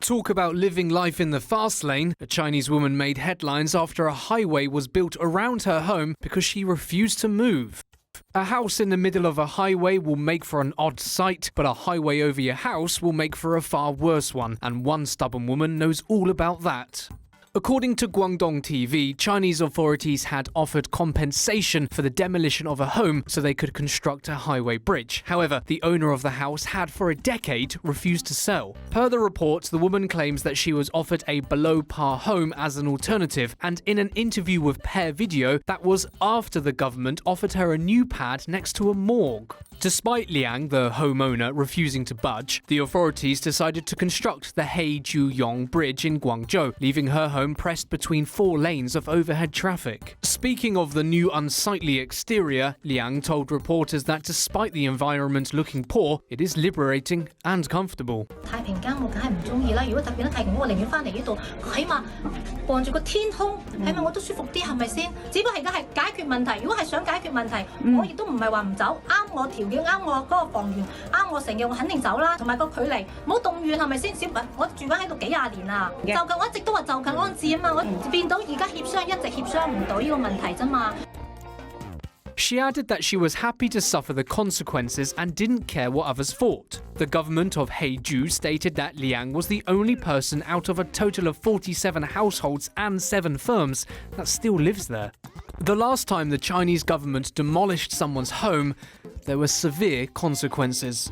Talk about living life in the fast lane. A Chinese woman made headlines after a highway was built around her home because she refused to move. A house in the middle of a highway will make for an odd sight, but a highway over your house will make for a far worse one, and one stubborn woman knows all about that. According to Guangdong TV, Chinese authorities had offered compensation for the demolition of a home so they could construct a highway bridge. However, the owner of the house had for a decade refused to sell. Per the report, the woman claims that she was offered a below-par home as an alternative, and in an interview with Pear video, that was after the government offered her a new pad next to a morgue. Despite Liang, the homeowner, refusing to budge, the authorities decided to construct the Heiju Bridge in Guangzhou, leaving her home pressed between 4 lanes of overhead traffic. Speaking of the new unsightly exterior, Liang told reporters that despite the environment looking poor, it is liberating and comfortable. 太平間我梗係唔中意啦，如果特別喺太平，我寧願翻嚟呢度，起碼望住個天空，起碼我都舒服啲，係咪先？只不過而家係解決問題，如果係想解決問題，我亦都唔係話唔走，啱我條件，啱我嗰個房源，啱我成日，我肯定走啦，同埋個距離，唔好動遠係咪先？小朋我住緊喺度幾廿年啦，就近我一直都話就近安置啊嘛，我變到而家協商一直協商唔到呢個問題啫嘛。 She added that she was happy to suffer the consequences and didn't care what others thought. The government of Heiju stated that Liang was the only person out of a total of 47 households and 7 firms that still lives there. The last time the Chinese government demolished someone's home, there were severe consequences.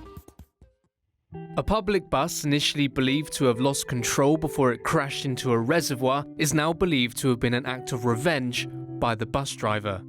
A public bus, initially believed to have lost control before it crashed into a reservoir, is now believed to have been an act of revenge by the bus driver.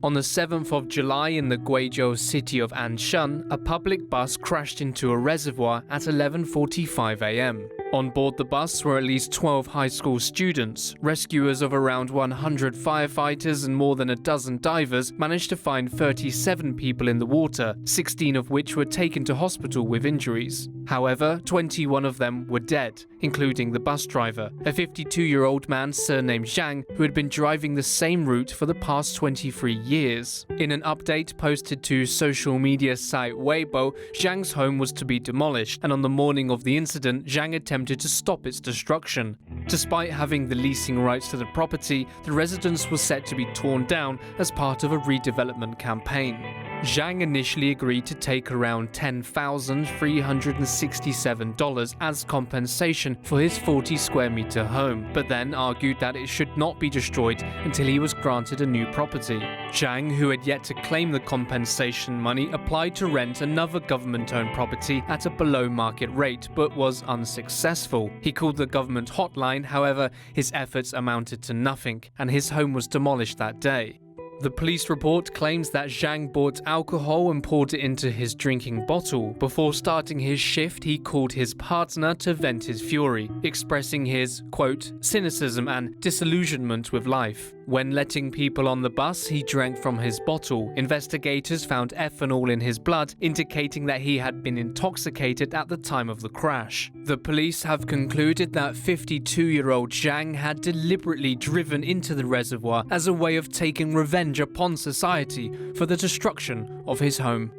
On the 7th of July in the Guizhou city of Anshan, a public bus crashed into a reservoir at 11:45 a.m. On board the bus were at least 12 high school students. Rescuers of around 100 firefighters and more than a dozen divers managed to find 37 people in the water, 16 of which were taken to hospital with injuries. However, 21 of them were dead, including the bus driver, a 52-year-old man surnamed Zhang, who had been driving the same route for the past 23 years. In an update posted to social media site Weibo, Zhang's home was to be demolished, and on the morning of the incident, Zhang attempted to stop its destruction. Despite having the leasing rights to the property, the residence was set to be torn down as part of a redevelopment campaign. Zhang initially agreed to take around $10,367 as compensation for his 40-square-meter home, but then argued that it should not be destroyed until he was granted a new property. Zhang, who had yet to claim the compensation money, applied to rent another government-owned property at a below-market rate, but was unsuccessful. He called the government hotline, however, his efforts amounted to nothing, and his home was demolished that day. The police report claims that Zhang bought alcohol and poured it into his drinking bottle. Before starting his shift, he called his partner to vent his fury, expressing his, quote, cynicism and disillusionment with life. When letting people on the bus, he drank from his bottle. Investigators found ethanol in his blood, indicating that he had been intoxicated at the time of the crash. The police have concluded that 52-year-old Zhang had deliberately driven into the reservoir as a way of taking revenge upon society for the destruction of his home.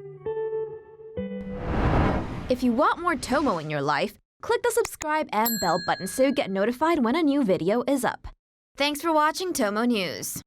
If you want more Tomo in your life, click the subscribe and bell button so you get notified when a new video is up. Thanks for watching Tomo News.